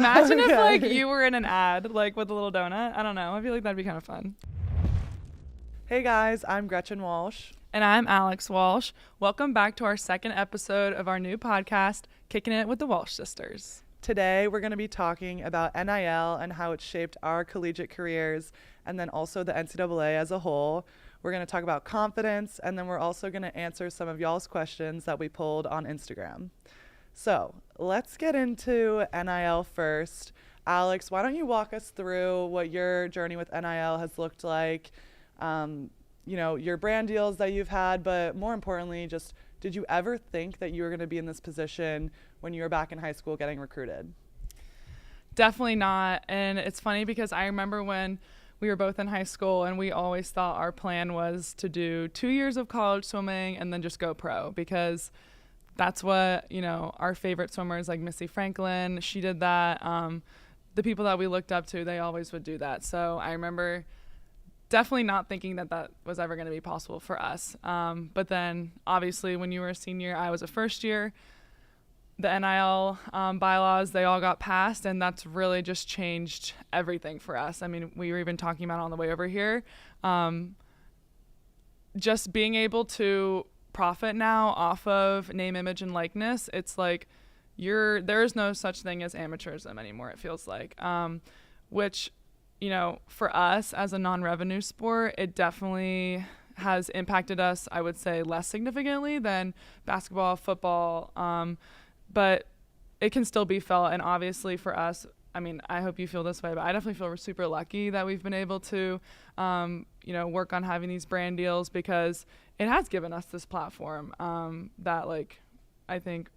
Imagine if like you were in an ad like with a little donut. I don't know. I feel like that'd be kind of fun. Hey guys, I'm Gretchen Walsh. And I'm Alex Walsh. Welcome back to our second episode of our new podcast, Kicking It with the Walsh Sisters. Today we're going to be talking about NIL and how it shaped our collegiate careers and then also the NCAA as a whole. We're going to talk about confidence, and then we're also going to answer some of y'all's questions that we pulled on Instagram. So let's get into NIL first. Alex, why don't you walk us through what your journey with NIL has looked like, your brand deals that you've had, but more importantly, just did you ever think that you were going to be in this position when you were back in high school getting recruited? Definitely not. And it's funny because I remember when we were both in high school and we always thought our plan was to do 2 years of college swimming and then just go pro, because that's what, our favorite swimmers like Missy Franklin, she did that. The people that we looked up to, they always would do that. So I remember definitely not thinking that was ever going to be possible for us. But then obviously when you were a senior, I was a first year, the NIL bylaws, they all got passed, and that's really just changed everything for us. I mean, we were even talking about it on the way over here. Just being able to profit now off of name, image, and likeness, it's like there is no such thing as amateurism anymore, it feels like. Which, for us as a non-revenue sport, it definitely has impacted us, I would say, less significantly than basketball, football, but it can still be felt. And obviously for us, I mean, I hope you feel this way, but I definitely feel we're super lucky that we've been able to, work on having these brand deals, because it has given us this platform that, I think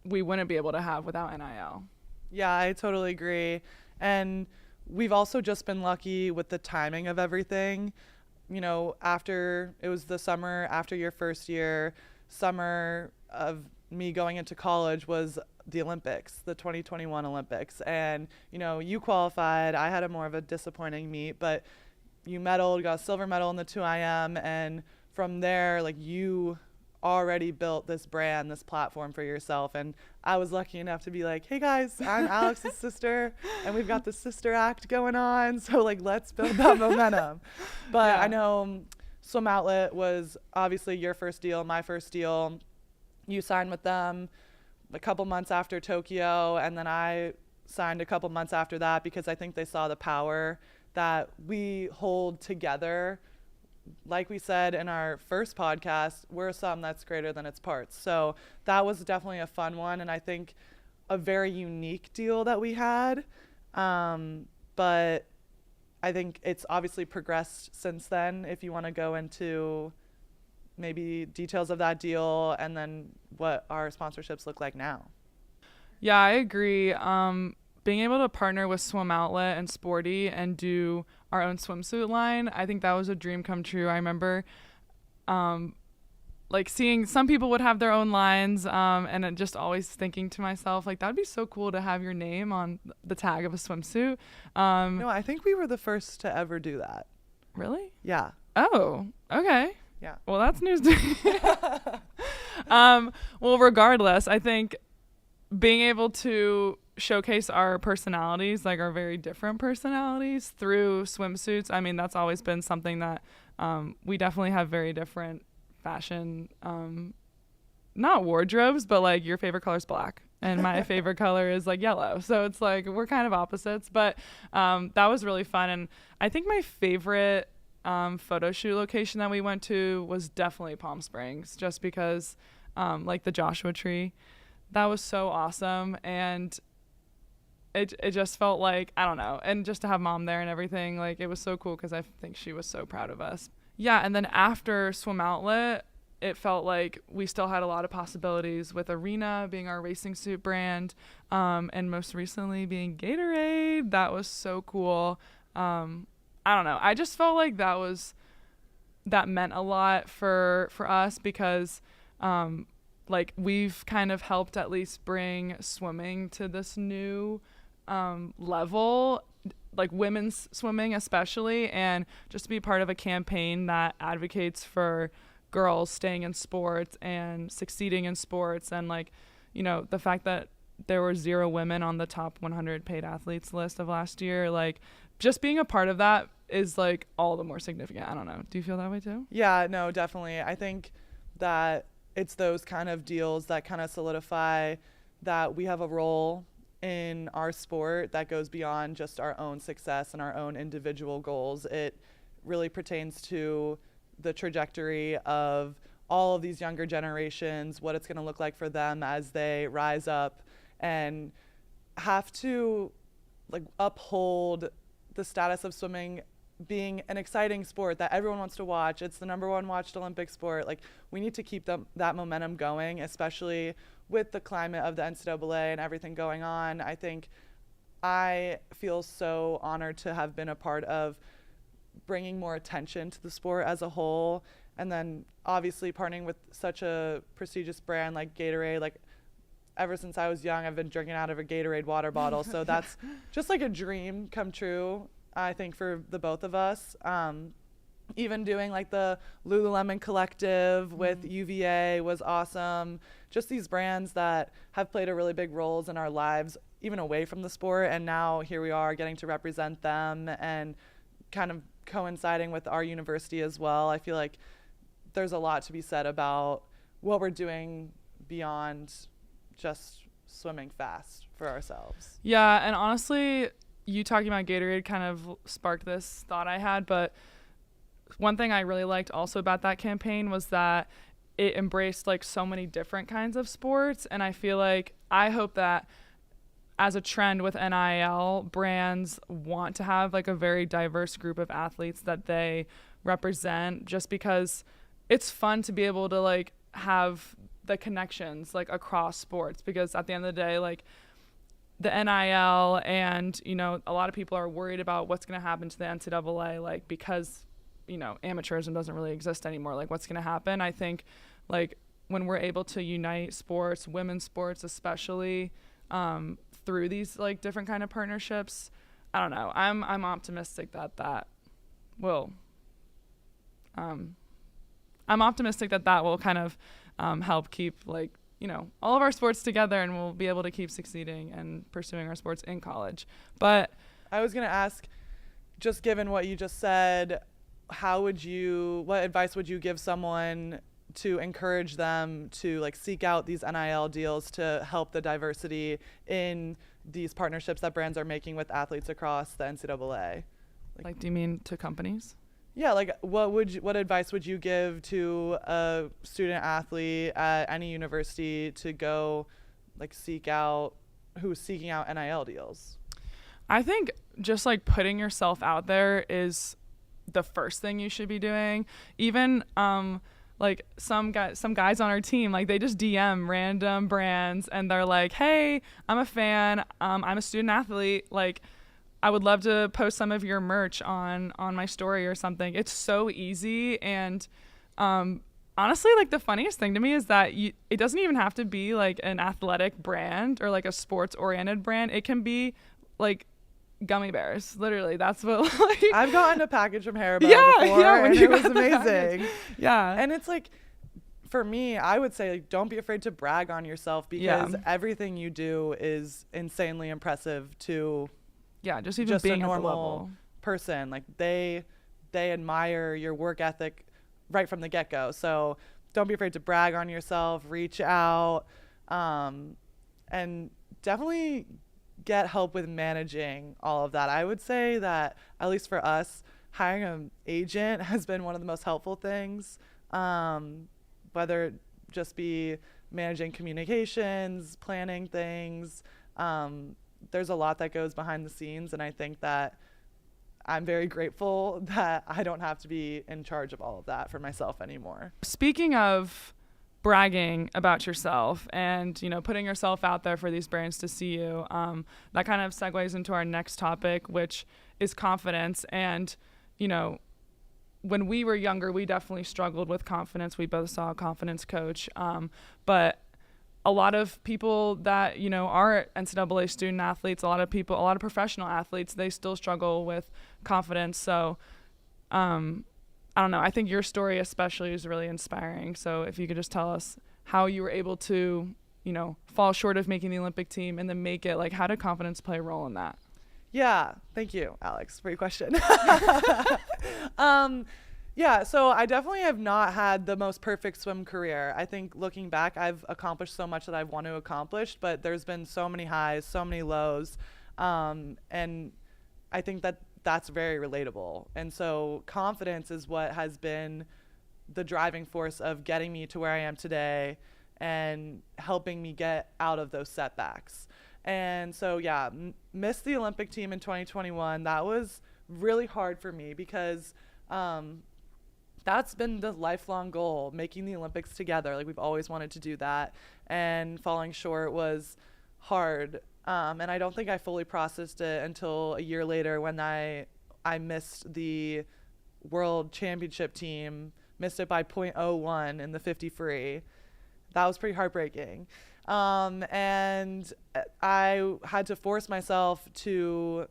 we wouldn't be able to have without NIL. Yeah, I totally agree. And we've also just been lucky with the timing of everything. After it was the summer after your first year, summer of me going into college was the Olympics, the 2021 Olympics. And, you qualified. I had a more of a disappointing meet, but you medaled, got a silver medal in the 2IM. And from there, you already built this brand, this platform for yourself. And I was lucky enough to be like, hey guys, I'm Alex's sister, and we've got the sister act going on. So let's build that momentum. But yeah. I know Swim Outlet was obviously your first deal, my first deal. You signed with them a couple months after Tokyo, and then I signed a couple months after that, because I think they saw the power that we hold together. Like we said in our first podcast, we're a sum that's greater than its parts. So that was definitely a fun one, and I think a very unique deal that we had. But I think it's obviously progressed since then. If you want to go into maybe details of that deal and then what our sponsorships look like now. Yeah, I agree. Being able to partner with Swim Outlet and Sporty and do our own swimsuit line, I think that was a dream come true. I remember seeing some people would have their own lines, and just always thinking to myself, that'd be so cool to have your name on the tag of a swimsuit. No, I think we were the first to ever do that. Really? Yeah. Oh, okay. Yeah. Well, that's news to me. Well, regardless, I think being able to showcase our personalities, our very different personalities, through swimsuits, I mean, that's always been something that we definitely have very different fashion, not wardrobes, but your favorite color is black and my favorite color is yellow. So it's we're kind of opposites, but that was really fun. And I think my favorite photo shoot location that we went to was definitely Palm Springs, just because the Joshua Tree, that was so awesome. And it just felt I don't know, and just to have Mom there and everything, it was so cool, because I think she was so proud of us. Yeah. And then after Swim Outlet, it felt like we still had a lot of possibilities with Arena being our racing suit brand, and most recently being Gatorade. That was so cool. I don't know. I just felt like that meant a lot for us, because we've kind of helped at least bring swimming to this new level, women's swimming especially, and just to be part of a campaign that advocates for girls staying in sports and succeeding in sports, and the fact that there were 0 women on the top 100 paid athletes list of last year. Like, just being a part of that is like all the more significant. I don't know. Do you feel that way too? Yeah, no, definitely. I think that it's those kind of deals that kind of solidify that we have a role in our sport that goes beyond just our own success and our own individual goals. It really pertains to the trajectory of all of these younger generations, what it's going to look like for them as they rise up and have to like uphold the status of swimming being an exciting sport that everyone wants to watch. It's the #1 watched Olympic sport. Like, we need to keep that momentum going, especially with the climate of the NCAA and everything going on. I think I feel so honored to have been a part of bringing more attention to the sport as a whole. And then obviously partnering with such a prestigious brand like Gatorade, like ever since I was young, I've been drinking out of a Gatorade water bottle. So that's just like a dream come true, I think, for the both of us. Even doing like the Lululemon collective with UVA was awesome. Just these brands that have played a really big roles in our lives, even away from the sport. And now here we are getting to represent them and kind of coinciding with our university as well. I feel like there's a lot to be said about what we're doing beyond just swimming fast for ourselves. Yeah, and honestly, you talking about Gatorade kind of sparked this thought I had, but one thing I really liked also about that campaign was that it embraced like so many different kinds of sports. And I feel like, I hope that as a trend with NIL, brands want to have like a very diverse group of athletes that they represent, just because it's fun to be able to like have the connections like across sports, because at the end of the day, like the NIL and, you know, a lot of people are worried about what's going to happen to the NCAA, like, because, you know, amateurism doesn't really exist anymore. Like, what's going to happen? I think like when we're able to unite sports, women's sports especially, through these like different kind of partnerships, I don't know, I'm optimistic that will I'm optimistic that will kind of help keep, like, you know, all of our sports together, and we'll be able to keep succeeding and pursuing our sports in college. But I was going to ask, just given what you just said, what advice would you give someone to encourage them to like seek out these NIL deals to help the diversity in these partnerships that brands are making with athletes across the NCAA? Like, do you mean to companies? Yeah, like what advice would you give to a student athlete at any university to go like who's seeking out NIL deals? I think just like putting yourself out there is the first thing you should be doing. Even like some guys on our team, like they just DM random brands and they're like, "Hey, I'm a fan. I'm a student athlete. Like, I would love to post some of your merch on my story or something." It's so easy. And honestly, like the funniest thing to me is that it doesn't even have to be like an athletic brand or like a sports oriented brand. It can be like gummy bears. Literally, that's what like I've gotten a package from Haribo before, and it was amazing. Yeah. And it's like, for me, I would say, like, don't be afraid to brag on yourself, because everything you do is insanely impressive to just even being a at the normal level. person. Like they admire your work ethic right from the get-go. So don't be afraid to brag on yourself, reach out, and definitely get help with managing all of that. I would say that, at least for us, hiring an agent has been one of the most helpful things, whether it just be managing communications, planning things. There's a lot that goes behind the scenes, and I think that I'm very grateful that I don't have to be in charge of all of that for myself anymore. Speaking of bragging about yourself and, you know, putting yourself out there for these brands to see you, that kind of segues into our next topic, which is confidence. And, you know, when we were younger, we definitely struggled with confidence. We both saw a confidence coach, but a lot of people that, you know, are NCAA student athletes, a lot of professional athletes, they still struggle with confidence. So I don't know, I think your story especially is really inspiring. So if you could just tell us how you were able to fall short of making the Olympic team and then make it? Like, how did confidence play a role in that? Yeah, thank you, Alex, for your question. Yeah, so I definitely have not had the most perfect swim career. I think looking back, I've accomplished so much that I want to accomplish, but there's been so many highs, so many lows, and I think that that's very relatable. And so confidence is what has been the driving force of getting me to where I am today and helping me get out of those setbacks. And so, yeah, missed the Olympic team in 2021. That was really hard for me because that's been the lifelong goal, making the Olympics together. Like, we've always wanted to do that. And falling short was hard. And I don't think I fully processed it until a year later when I missed the world championship team, missed it by .01 in the 50 free. That was pretty heartbreaking. And I had to force myself to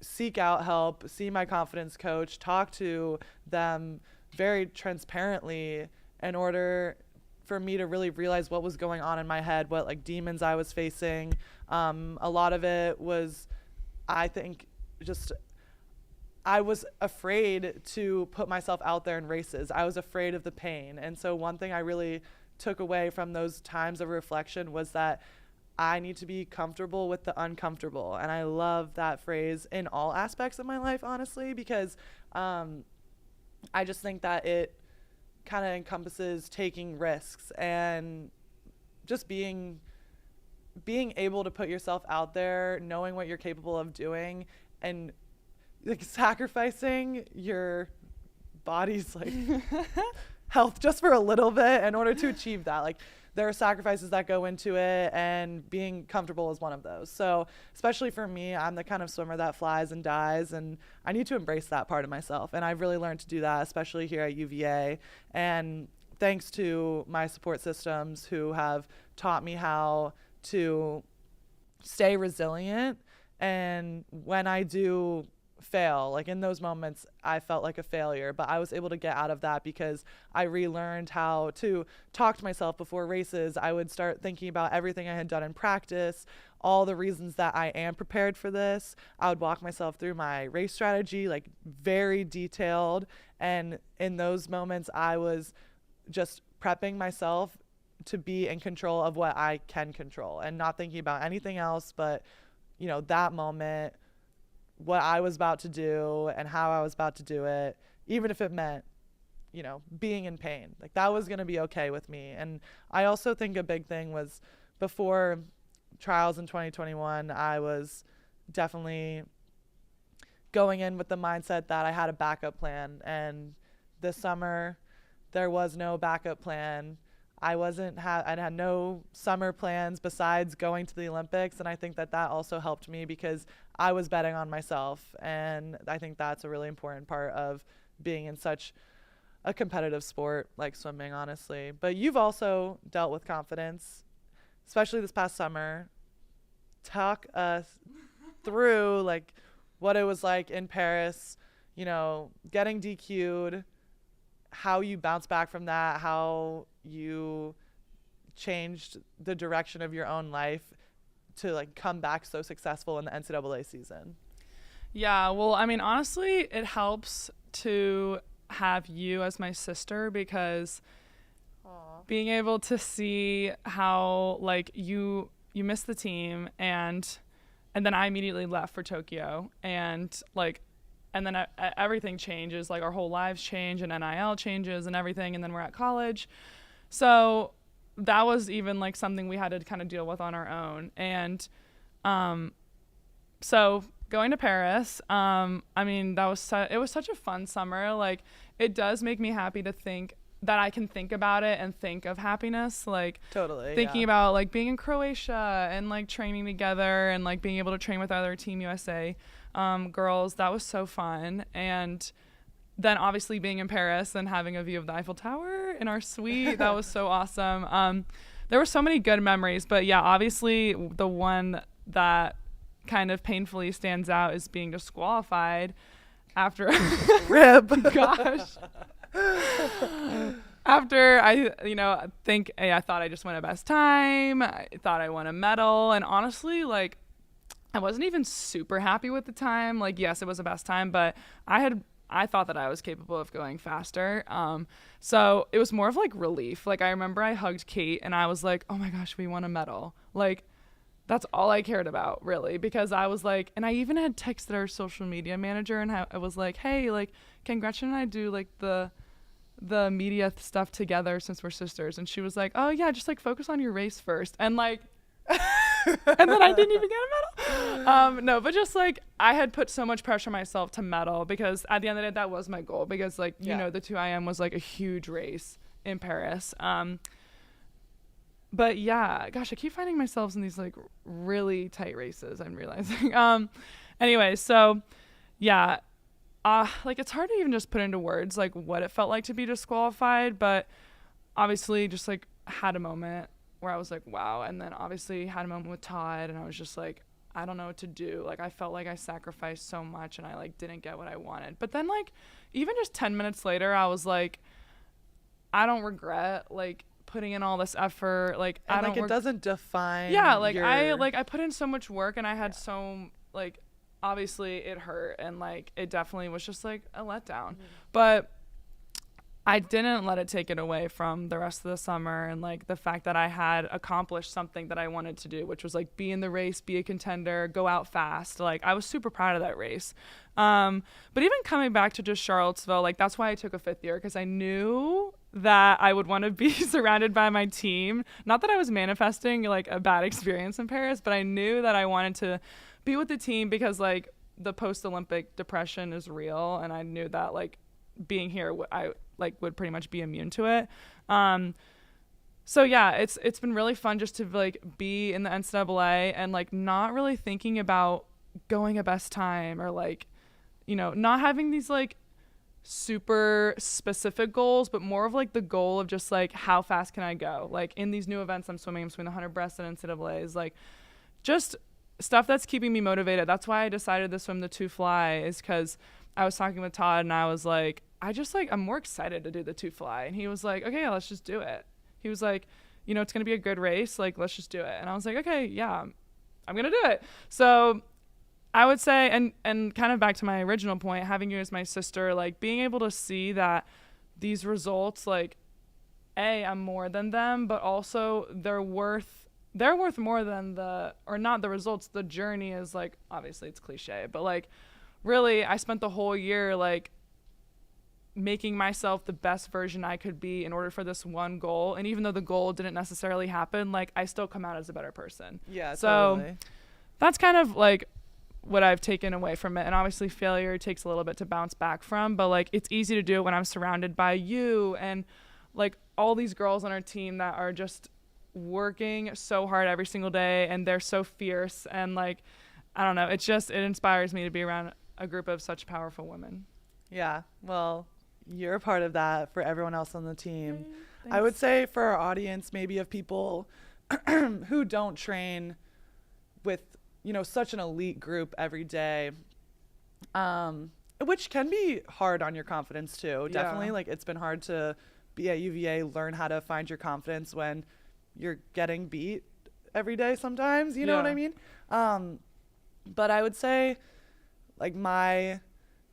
seek out help, see my confidence coach, talk to them very transparently in order for me to really realize what was going on in my head, what like demons I was facing. A lot of it was, I think, just I was afraid to put myself out there in races. I was afraid of the pain. And so one thing I really took away from those times of reflection was that I need to be comfortable with the uncomfortable. And I love that phrase in all aspects of my life, honestly, because I just think that it kind of encompasses taking risks and just being able to put yourself out there, knowing what you're capable of doing, and like sacrificing your body's like health just for a little bit in order to achieve that. Like, there are sacrifices that go into it, and being comfortable is one of those. So especially for me, I'm the kind of swimmer that flies and dies, and I need to embrace that part of myself. And I've really learned to do that, especially here at UVA. And thanks to my support systems who have taught me how to stay resilient. And when I do fail, like in those moments I felt like a failure, but I was able to get out of that because I relearned how to talk to myself before races. I would start thinking about everything I had done in practice, all the reasons that I am prepared for this. I would walk myself through my race strategy, like very detailed, and in those moments I was just prepping myself to be in control of what I can control and not thinking about anything else but that moment, what I was about to do and how I was about to do it, even if it meant, being in pain. Like, that was going to be okay with me. And I also think a big thing was before trials in 2021, I was definitely going in with the mindset that I had a backup plan. And this summer, there was no backup plan. I had no summer plans besides going to the Olympics. And I think that also helped me because I was betting on myself. And I think that's a really important part of being in such a competitive sport like swimming, honestly. But you've also dealt with confidence, especially this past summer. Talk us through like what it was like in Paris, getting DQ'd, how you bounced back from that, how you changed the direction of your own life to like come back so successful in the NCAA season. Yeah, well, I mean, honestly, it helps to have you as my sister because being able to see how like you missed the team and then I immediately left for Tokyo and then everything changes, like our whole lives change and NIL changes and everything, and then we're at college. So that was even like something we had to kind of deal with on our own. And so going to Paris, I mean, it was such a fun summer. Like, it does make me happy to think that I can think about it and think of happiness, like totally thinking about like being in Croatia and like training together and like being able to train with other Team USA girls. That was so fun. And then obviously being in Paris and having a view of the Eiffel Tower in our suite, that was so awesome. There were so many good memories, but yeah, obviously the one that kind of painfully stands out is being disqualified after rib. Gosh. after I, think, hey, I thought I just won a best time. I thought I won a medal. And honestly, like, I wasn't even super happy with the time. Like, yes, it was a best time, but I thought that I was capable of going faster. So it was more of like relief. Like, I remember I hugged Kate and I was like, oh my gosh, we won a medal. Like, that's all I cared about, really, because I was like, and I even had texted our social media manager and I was like, hey, like, can Gretchen and I do like the media stuff together since we're sisters? And she was like, oh yeah, just like focus on your race first. And like, and then I didn't even get a medal. No, but just like I had put so much pressure on myself to medal because at the end of the day, that was my goal because like, the 2IM was like a huge race in Paris. But yeah, gosh, I keep finding myself in these like really tight races, I'm realizing. Anyway, so yeah, like it's hard to even just put into words like what it felt like to be disqualified, but obviously just like had a moment where I was like, wow. And then obviously had a moment with Todd and I was just like, I don't know what to do. Like I felt like I sacrificed so much and I like didn't get what I wanted. But then like even just 10 minutes later, I was like, I don't regret like putting in all this effort. Like and I don't it doesn't define like I put in so much work and I had so like obviously it hurt and like it definitely was just like a letdown. But I didn't let it take it away from the rest of the summer and like the fact that I had accomplished something that I wanted to do, which was like be in the race, be a contender, go out fast. Like I was super proud of that race. But even coming back to just Charlottesville, like that's why I took a 5th year, because I knew that I would want to be surrounded by my team. Not that I was manifesting like a bad experience in Paris, but I knew that I wanted to be with the team because like the post-Olympic depression is real. And I knew that like being here, I like would pretty much be immune to it. So yeah, it's been really fun just to like be in the NCAA and like not really thinking about going a best time or like, not having these like super specific goals, but more of like the goal of just like how fast can I go? Like in these new events I'm swimming the 100 breast and NCAAs, like just stuff that's keeping me motivated. That's why I decided to swim the 2 fly, is because I was talking with Todd and I was like, I'm more excited to do the 2 fly. And he was like, okay, yeah, let's just do it. He was like, it's going to be a good race. Like, let's just do it. And I was like, okay, yeah, I'm going to do it. So I would say, and kind of back to my original point, having you as my sister, like being able to see that these results, like, I'm more than them, but also they're worth more than not the results. The journey is like, obviously it's cliche, but like really I spent the whole year like making myself the best version I could be in order for this one goal. And even though the goal didn't necessarily happen, like I still come out as a better person. Yeah, so totally. That's kind of like what I've taken away from it. And obviously failure takes a little bit to bounce back from, but like it's easy to do it when I'm surrounded by you and like all these girls on our team that are just working so hard every single day and they're so fierce. And like, I don't know, it inspires me to be around a group of such powerful women. Yeah, well, you're a part of that for everyone else on the team. Thanks. I would say for our audience, maybe of people who don't train with, such an elite group every day, which can be hard on your confidence too. Yeah. Definitely, like it's been hard to be at UVA, learn how to find your confidence when you're getting beat every day sometimes, you know what I mean? But I would say like my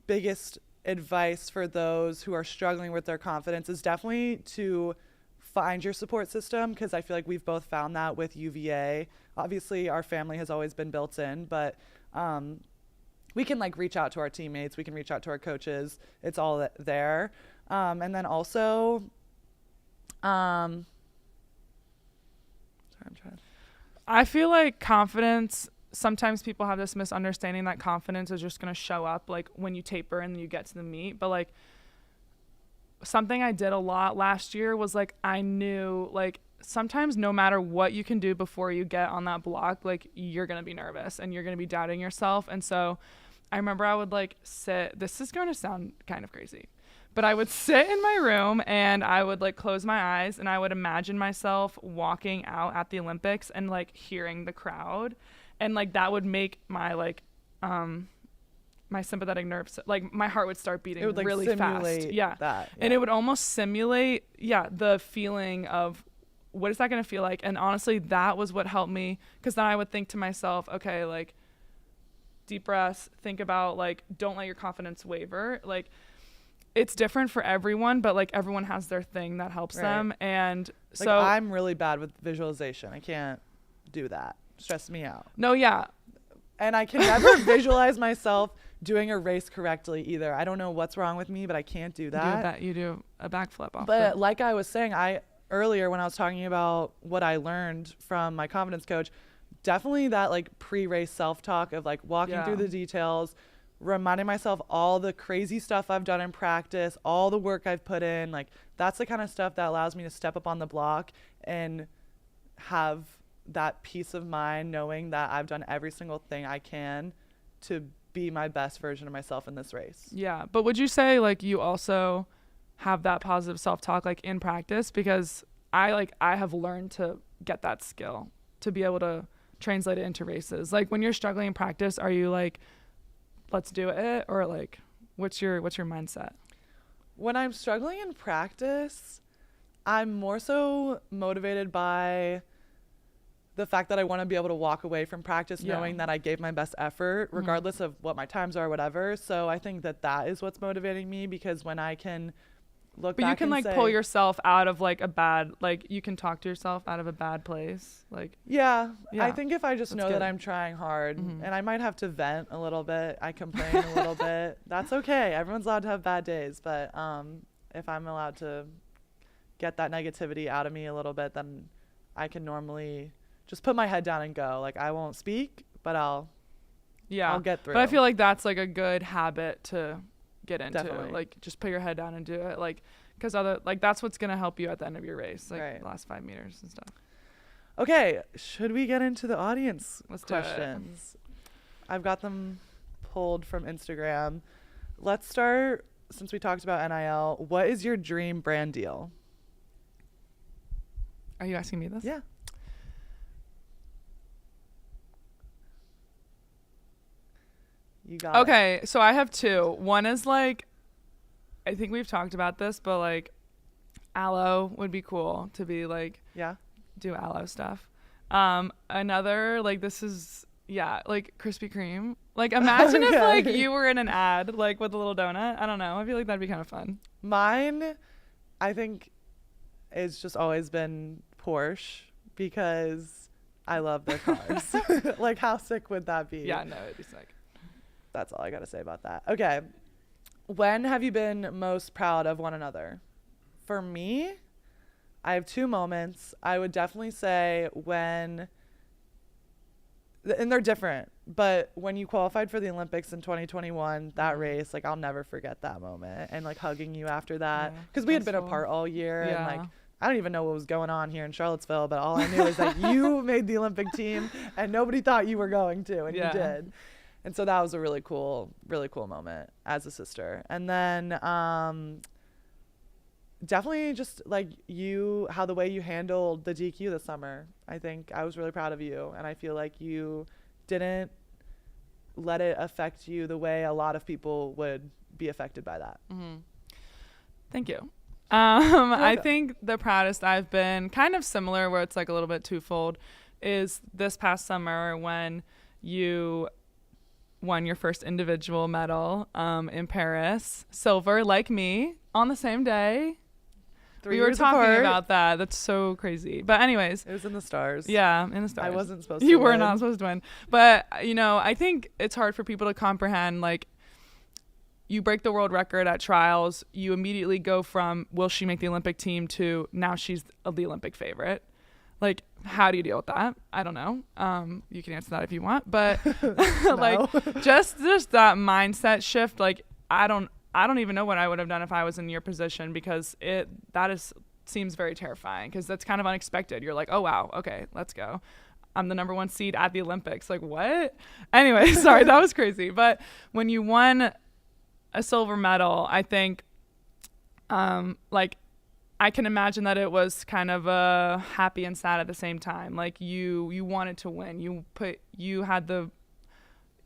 biggest advice for those who are struggling with their confidence is definitely to find your support system, because I feel like we've both found that with UVA. Obviously our family has always been built in, but we can like reach out to our teammates, we can reach out to our coaches, it's all there. And then also I feel like confidence, sometimes people have this misunderstanding that confidence is just going to show up like when you taper and you get to the meet. But like something I did a lot last year was like I knew like sometimes no matter what you can do before you get on that block, like you're going to be nervous and you're going to be doubting yourself. And so I remember I would like sit, this is going to sound kind of crazy, but I would sit in my room and I would like close my eyes and I would imagine myself walking out at the Olympics and like hearing the crowd. And like that would make my like my sympathetic nerves, like my heart would start beating It would like really simulate fast. Yeah. that. And it would almost simulate, the feeling of what is that going to feel like? And honestly, that was what helped me, because then I would think to myself, okay, like deep breaths, think about like, don't let your confidence waver. Like it's different for everyone, but like everyone has their thing that helps them. And like, so I'm really bad with visualization. I can't do that. Stress me out. no, yeah. And I can never visualize myself doing a race correctly either. I don't know what's wrong with me, but I can't do that. You do a backflip off. But like I was saying, earlier when I was talking about what I learned from my confidence coach, definitely that like pre-race self-talk of like walking through the details, reminding myself all the crazy stuff I've done in practice, all the work I've put in. Like that's the kind of stuff that allows me to step up on the block and have that peace of mind knowing that I've done every single thing I can to be my best version of myself in this race. Yeah. But would you say like you also have that positive self-talk like in practice? Because I have learned to get that skill to be able to translate it into races. Like when you're struggling in practice, are you like, let's do it? Or like, what's your mindset? When I'm struggling in practice, I'm more so motivated by the fact that I want to be able to walk away from practice knowing that I gave my best effort, regardless of what my times are or whatever. So I think that is what's motivating me, because when I can look back, but you can like pull yourself out of like a bad, like you can talk to yourself out of a bad place. Like, yeah. I think if I just know good. that I'm trying hard, and I might have to vent a little bit, I complain a little bit, that's okay. Everyone's allowed to have bad days. But if I'm allowed to get that negativity out of me a little bit, then I can normally just put my head down and go. Like I won't speak, but I'll get through. But I feel like that's like a good habit to get into. Definitely. Like just put your head down and do it. Like, because that's what's going to help you at the end of your race, like the last 5 meters and stuff. Okay. Should we get into the audience Do questions? I've got them pulled from Instagram. Let's start, since we talked about NIL, what is your dream brand deal? Are you asking me this? Yeah. You got Okay, so I have two. One is like, I think we've talked about this, but like aloe would be cool to be like, do aloe stuff. Another, like this is, like Krispy Kreme. Like imagine if like you were in an ad like with a little donut. I don't know. I feel like that'd be kind of fun. Mine, I think, it's just always been Porsche, because I love their cars. Like how sick would that be? Yeah, no, it'd be sick. That's all I got to say about that. Okay. When have you been most proud of one another? For me, I have two moments. I would definitely say when, and they're different, but when you qualified for the Olympics in 2021, that race, like I'll never forget that moment, and like hugging you after that, because we had been apart all year, and like I don't even know what was going on here in Charlottesville, but all I knew is that you made the Olympic team and nobody thought you were going to, and you did. And so that was a really cool moment as a sister. And then definitely just like how the way you handled the DQ this summer. I think I was really proud of you. And I feel like you didn't let it affect you the way a lot of people would be affected by that. Thank you. I think the proudest I've been, kind of similar, where it's like a little bit twofold, is this past summer when you won your first individual medal in Paris, silver, like me, on the same day. We were talking about that. That's so crazy. But anyways. It was in the stars. Yeah, in the stars. I wasn't supposed to You win. were not supposed to win. But, I think it's hard for people to comprehend, like, you break the world record at trials, you immediately go from, will she make the Olympic team, to now she's the Olympic favorite. Like, how do you deal with that? I don't know. You can answer that if you want, but like just that mindset shift. Like, I don't even know what I would have done if I was in your position, because seems very terrifying, because that's kind of unexpected. You're like, oh wow, okay, let's go. I'm the number 1 seed at the Olympics. Like, what? Anyway, sorry, that was crazy. But when you won a silver medal, I think, like, I can imagine that it was kind of happy and sad at the same time. Like you wanted to win. You had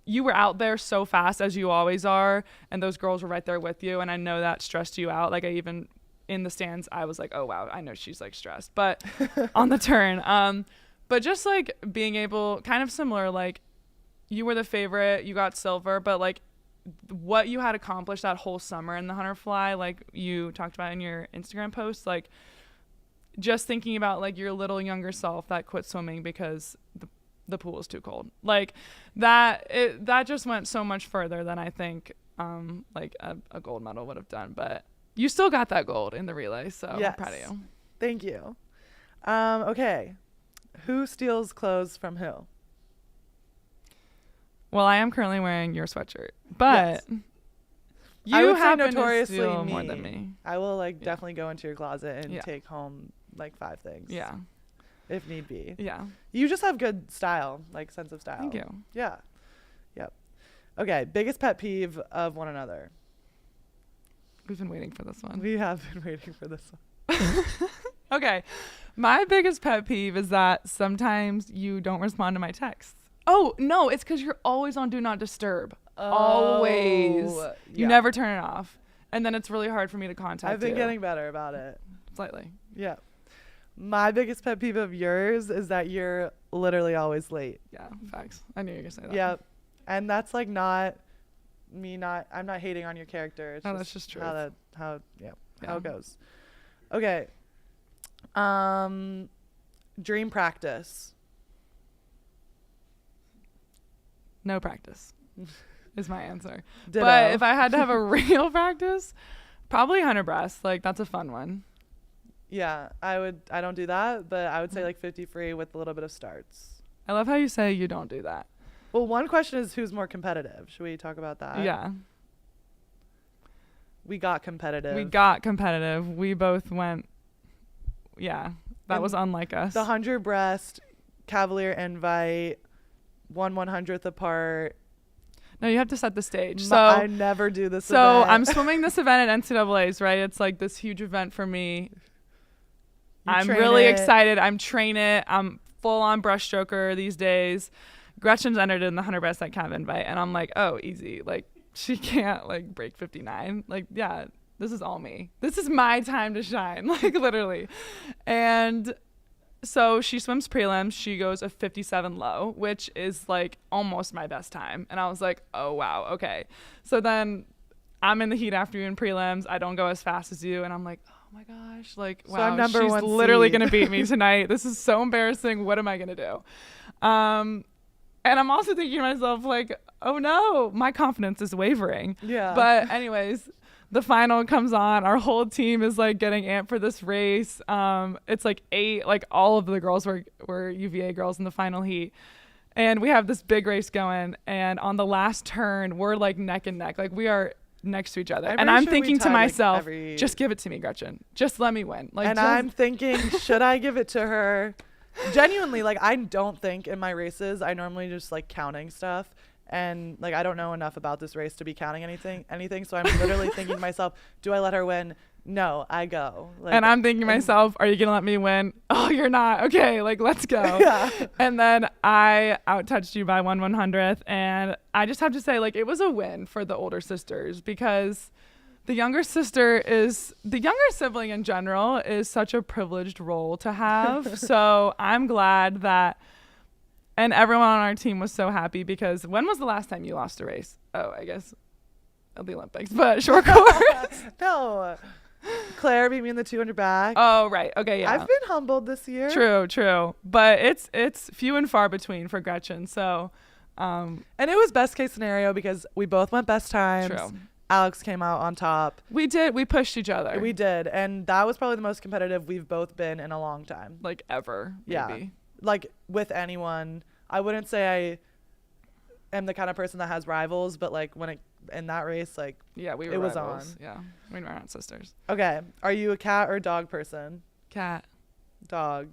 you were out there so fast as you always are, and those girls were right there with you, and I know that stressed you out. Like I even in the stands I was like, oh wow, I know she's like stressed, but on the turn but just like being able, kind of similar, like you were the favorite, you got silver, but like what you had accomplished that whole summer in the hunter fly, like you talked about in your Instagram post, like just thinking about like your little younger self that quit swimming because the pool was too cold, like that just went so much further than I think like a gold medal would have done. But you still got that gold in the relay, so Yes. I'm proud of you. Thank you. Okay, who steals clothes from who? Well, I am currently wearing your sweatshirt, but Yes. you I would say happen to notoriously steal me. more than me. I will like definitely go into your closet and Yeah. take home like 5 things. Yeah. If need be. Yeah. You just have good style, like sense of style. Thank you. Yeah. Yep. Okay, biggest pet peeve of one another. We've been waiting for this one. We have been waiting for this one. Okay. My biggest pet peeve is that sometimes you don't respond to my texts. Oh, no, it's because you're always on Do Not Disturb. Always. Oh, You yeah. never turn it off. And then it's really hard for me to contact I've been you. getting better about it. Slightly. Yeah. My biggest pet peeve of yours is that you're literally always late. Yeah, facts. I knew you were going to say that. Yep. And that's like not me I'm not hating on your character. It's No, that's just true. how Yeah. it goes. Okay. Dream practice. No practice is my answer. Ditto. But if I had to have a real practice, probably hunter breast. Like, that's a fun one. Yeah, I don't do that, but I would say like 50 free with a little bit of starts. I love how you say you don't do that. Well, one question is who's more competitive. Should we talk about that? Yeah. We got competitive. We got competitive. We both went, yeah, that And was unlike us. The 100 breast, Cavalier invite, 1/100th apart. No, you have to set the stage. So I never do this So event. I'm swimming this event at NCAA's, right? It's like this huge event for me. I'm train really it. excited. I'm training it. I'm full on breaststroker these days. Gretchen's entered in the 100 breast at Cav invite, and I'm like, oh, easy. Like, she can't like break 59. Like, yeah, this is all me. This is my time to shine, like literally. And so she swims prelims. She goes a 57 low, which is like almost my best time. And I was like, oh, wow. Okay. So then I'm in the heat after you in prelims. I don't go as fast as you. And I'm like, oh my gosh. Like, So wow, I'm number she's one literally seed. going to beat me tonight. This is so embarrassing. What am I going to do? And I'm also thinking to myself, like, oh no, my confidence is wavering. Yeah. But anyways, the final comes on. Our whole team is like getting amped for this race. It's like 8, like all of the girls were UVA girls in the final heat. And we have this big race going. And on the last turn, we're like neck and neck. Like we are next to each other. I'm And pretty I'm sure we thinking to tied, like, myself, every- just give it to me, Gretchen. Just let me win. Like, And just- I'm thinking, should I give it to her? Genuinely, like I don't think in my races I normally just like counting stuff, and like I don't know enough about this race to be counting anything. So I'm literally thinking to myself, do I let her win? No, I go. Like, and I'm thinking to myself, are you going to let me win? Oh, you're not. Okay, like, let's go. Yeah. And then I out-touched you by 1/100th. And I just have to say, like, it was a win for the older sisters because the younger sibling in general is such a privileged role to have. So I'm glad that, and everyone on our team was so happy because when was the last time you lost a race? Oh, I guess at the Olympics, but short course. No. Claire beat me in the 200 back. Oh, right. Okay, yeah. I've been humbled this year. True. But it's few and far between for Gretchen. So, And it was best case scenario because we both went best times. true. Alex came out on top. We pushed each other. We did. And that was probably the most competitive we've both been in a long time. like ever, Yeah. maybe. Like with anyone. I wouldn't say I am the kind of person that has rivals, but like in that race, like, Yeah, we were It was rivals. on. Yeah. We were not sisters. okay, are you a cat or dog person? Cat. Dog.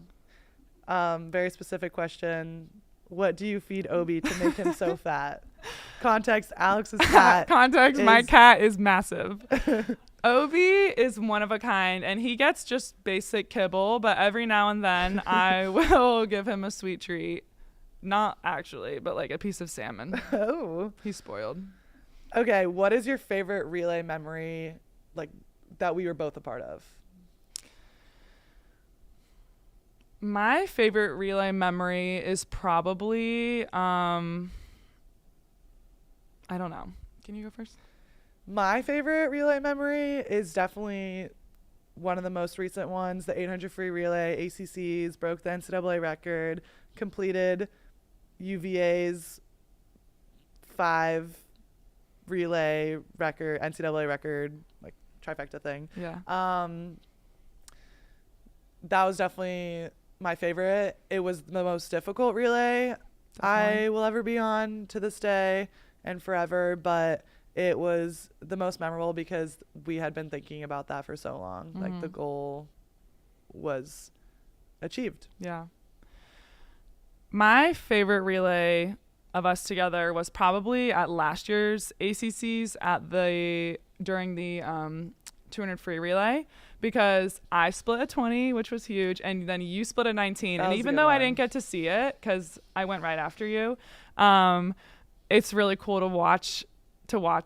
Very specific question. What do you feed Obi to make him so fat? Context, Alex's cat. Context, my is- cat is massive. Obi is one of a kind, and he gets just basic kibble, but every now and then I will give him a sweet treat. Not actually, but like a piece of salmon. Oh. He's spoiled. Okay, what is your favorite relay memory, like, that we were both a part of? My favorite relay memory is probably I don't know. Can you go first? My favorite relay memory is definitely one of the most recent ones, the 800 free relay. ACCs broke the NCAA record, completed UVA's 5 relay record, NCAA record, like trifecta thing. Yeah. That was definitely my favorite. It was the most difficult relay Definitely. I will ever be on to this day and forever, but it was the most memorable because we had been thinking about that for so long. Like the goal was achieved. Yeah. My favorite relay of us together was probably at last year's ACCs during the 200 free relay, because I split a 20, which was huge, and then you split a 19. That And was a even good though I one. didn't get to see it because I went right after you, it's really cool to watch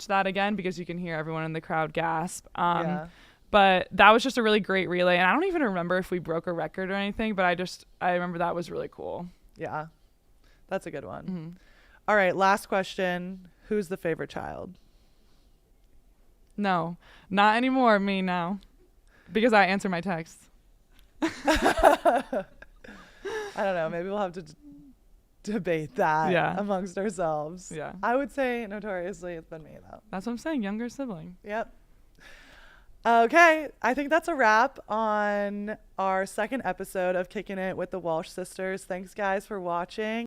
that again because you can hear everyone in the crowd gasp. Yeah. But that was just a really great relay, and I don't even remember if we broke a record or anything, but I remember that was really cool. Yeah. That's a good one. Mm-hmm. All right, last question. Who's the favorite child? No, not anymore. Me now, because I answer my texts. I don't know. Maybe we'll have to debate that amongst ourselves. Yeah. I would say notoriously it's been me, though. That's what I'm saying. Younger sibling. Yep. Okay, I think that's a wrap on our second episode of Kicking It with the Walsh Sisters. Thanks, guys, for watching.